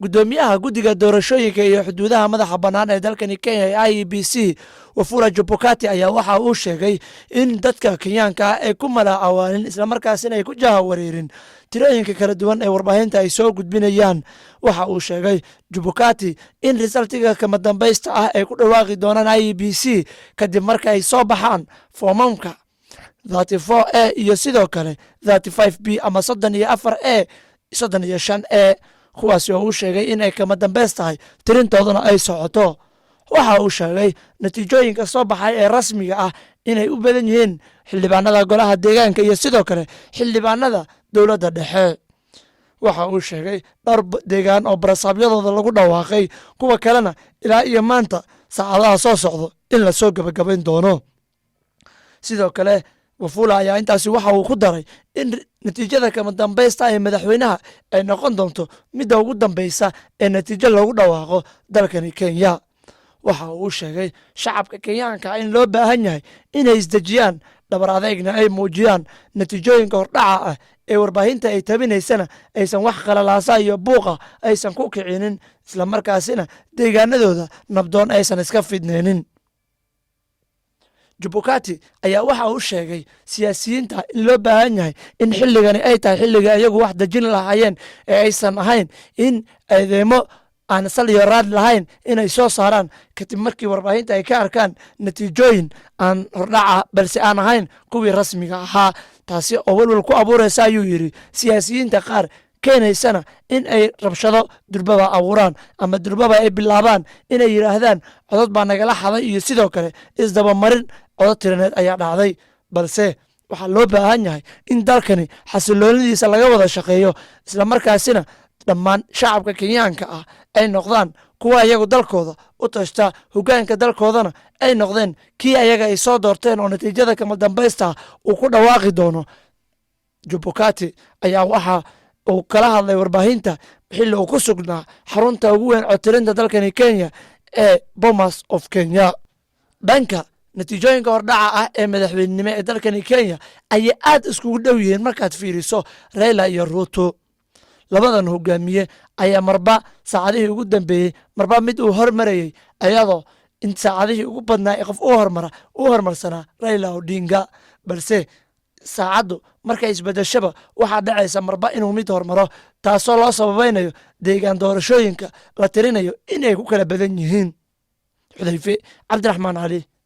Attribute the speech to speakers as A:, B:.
A: gudoomiyaha guddiga doorashooyinka iyo xuduudaha madaxa bannaan ee dalkani Kenya ee IEBC Wafula Chebukati ayaa waxa uu sheegay in dadka Kenyaanka ah ay ku malaacawaanin islamarkaasina ay ku jahawareerin tirooyinka kala duwan ee warbaahinta ay soo gudbinayaan. Waxa uu sheegay Chebukati in resultiga kama dambaysta ah ay ku dhawaaqi doonaan IEBC kadib marka ay soo baxaan foomamka 34A iyo sidoo kale 35B ama 34A 35A kuwaasi oo uu sheegay in ay kama dambays tahay tirintoodana ay socoto. Waxa uu sheegay natiijooyinka soo baxay ee rasmiga ah inay u badan yihiin xildhibaanada golaha deegaanka iyo sidoo kale xildhibaanada dowladda dhexe. Waxa uu sheegay dhowr deegaan oo barasaabyadooda lagu dhawaaqay, kuwa kalena ilaa iyo maanta saacadaha soo socdo in la soo gabagabayn doono. Sidoo kale Wafula ayaa intaasi waxa uu ku daray in natiijada kama dambaysta ee madaxweynaha ay noqon doonto midda ugu dambaysa ee natiijo loogu dhawaaqo dalkani Kenya. Waxa uu sheegay shacabka Kenyaanka in loo baahan yahay inay isdejiyaan, dhabar adeegna ay muujiyaan, natiijooyinka hordhaca ah ee warbaahinta ay tabinaysana aysan wax qalalaasa iyo buuqa aysan ku kicinin, islamarkaasina deegaanadooda nabdoon aysan iska fidneenin. Chebukati ayaa waxa uu sheegay siyaasiyiinta in loo baahan yahay in xilligani ay tahay xilliga iyagu wax dejin lahaayeen ee aysan ahayn in eedeymo aan sal iyo raad lahayn inay soo saaraan kadib markii warbaahinta ay ka arkaan natiijooyin aan hordhaca balse aan ahayn kuwii rasmiga ahaa. Taasi oo welwel ku abuuraysa ayuu yidhi siyaasiyiinta qaar, keenaysana in ay rabshado durbaba abuuraan ama durbaba ay bilaabaan inay yidhaahdaan codod baa nagala xaday iyo sidoo kale isdabamarin codod tiraneed ayaa dhacday. Balse waxaa loo baahan yahay in dalkani xasiloonidiisa laga wada shaqeeyo, islamarkaasina dhammaan shacabka Kenyaanka ah ay noqdaan kuwa iyagu dalkooda u tashta, hoggaanka dalkoodana ay noqdeen kii ayaga ay soo doorteen oo natiijada kama dambaysta uu ku dhawaaqi doono. Chebukati ayaa waxa uu kala hadlay warbaahinta xilli uu ku sugnaa xarunta ugu weyn codtirinta dalkani Kenya ee Bomas of Kenya. Dhanka natiijooyinka hordhaca ah ee madaxweynenimo ee dalkani Kenya ayay aad iskugu dhow yihiin markaad fiiriso Raila iyo Ruto. Labadan hogaamiye ayaa marba saacadihii ugu dambeeyey marba mid uu hormarayay, ayadoo in saacadihii ugu badnaa ee qof u hormarsanaa Raila Odinga. Balse saacaddu markay isbedeshaba waxaa dhacaysa marba inuu mid hormaro, taasoo loo sababaynayo deegaan doorashooyinka la tirinayo inay ku kala badan yihiin. Xudayfe Cabdiraxmaan Cali,